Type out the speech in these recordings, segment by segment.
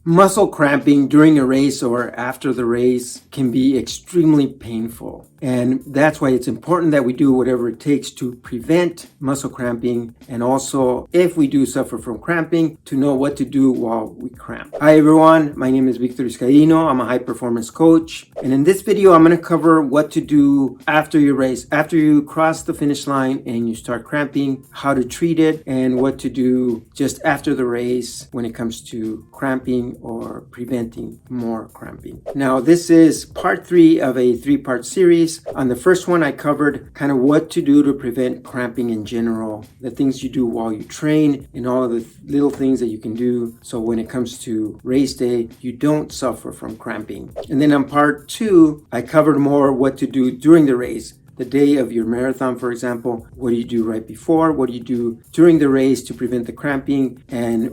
Muscle cramping during a race or after the race can be extremely painful. And that's why it's important that we do whatever it takes to prevent muscle cramping, and also, if we do suffer from cramping, to know what to do while we cramp. Hi everyone, my name is Victor Iscaino. I'm a high performance coach. And in this video, I'm going to cover what to do after your race, after you cross the finish line and you start cramping, how to treat it, and what to do just after the race when it comes to cramping or preventing more cramping. Now, this is part 3 of a 3-part series. On the first one, I covered kind of what to do to prevent cramping in general, the things you do while you train, and all of the little things that you can do so when it comes to race day, you don't suffer from cramping. And then on part 2, I covered more what to do during the race. The day of your marathon, for example, what do you do right before? What do you do during the race to prevent the cramping? And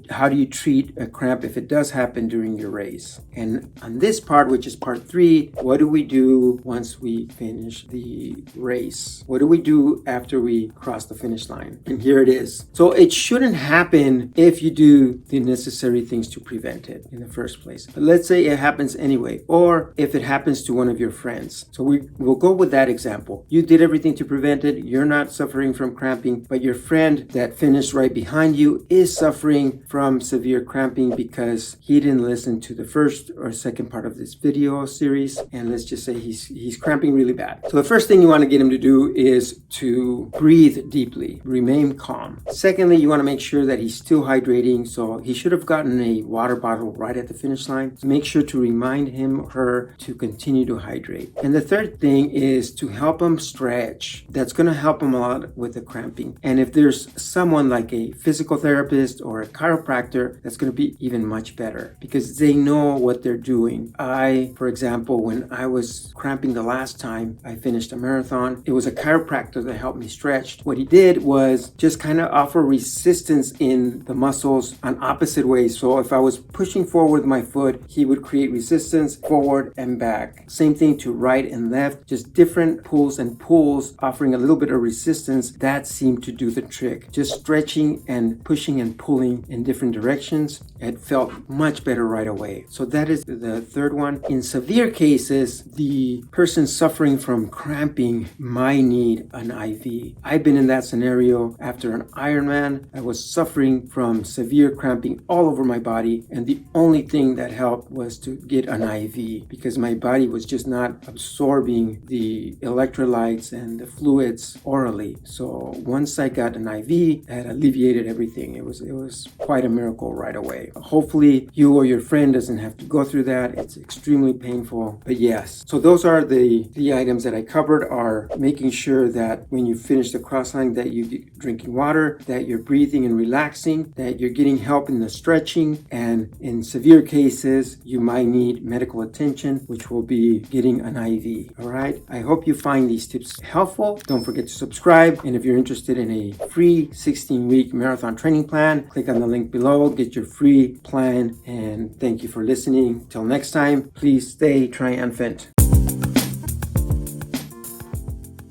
how do you treat a cramp if it does happen during your race? And on this part, which is part 3, what do we do once we finish the race? What do we do after we cross the finish line? And here it is. So it shouldn't happen if you do the necessary things to prevent it in the first place. But let's say it happens anyway, or if it happens to one of your friends. So we'll go with that example. You did everything to prevent it. You're not suffering from cramping, but your friend that finished right behind you is suffering from severe cramping because he didn't listen to the first or second part of this video series. And let's just say he's cramping really bad. So the first thing you want to get him to do is to breathe deeply, remain calm. Secondly, you want to make sure that he's still hydrating. So he should have gotten a water bottle right at the finish line. So make sure to remind him or her to continue to hydrate. And the third thing is to help them stretch. That's going to help them a lot with the cramping. And if there's someone like a physical therapist or a chiropractor, that's going to be even much better because they know what they're doing. For example, when I was cramping the last time I finished a marathon, it was a chiropractor that helped me stretch. What he did was just kind of offer resistance in the muscles on opposite ways. So if I was pushing forward with my foot, he would create resistance forward and back. Same thing to right and left, just different pulls and pulls, offering a little bit of resistance. That seemed to do the trick. Just stretching and pushing and pulling in different directions. It felt much better right away. So that is the third one. In severe cases, the person suffering from cramping might need an IV. I've been in that scenario after an Ironman. I was suffering from severe cramping all over my body, and the only thing that helped was to get an IV because my body was just not absorbing the electrolytes and the fluids orally. So once I got an IV, that alleviated everything. It was quite a miracle right away. Hopefully you or your friend doesn't have to go through that. It's extremely painful, but yes. So those are the items that I covered, are making sure that when you finish the cross line that you're drinking water, that you're breathing and relaxing, that you're getting help in the stretching, and in severe cases, you might need medical attention, which will be getting an IV. All right. I hope you find these tips helpful. Don't forget to subscribe. And if you're interested in a free 16-week marathon training plan, click on the link below, get your free plan. And thank you for listening. Till next time, please stay triumphant.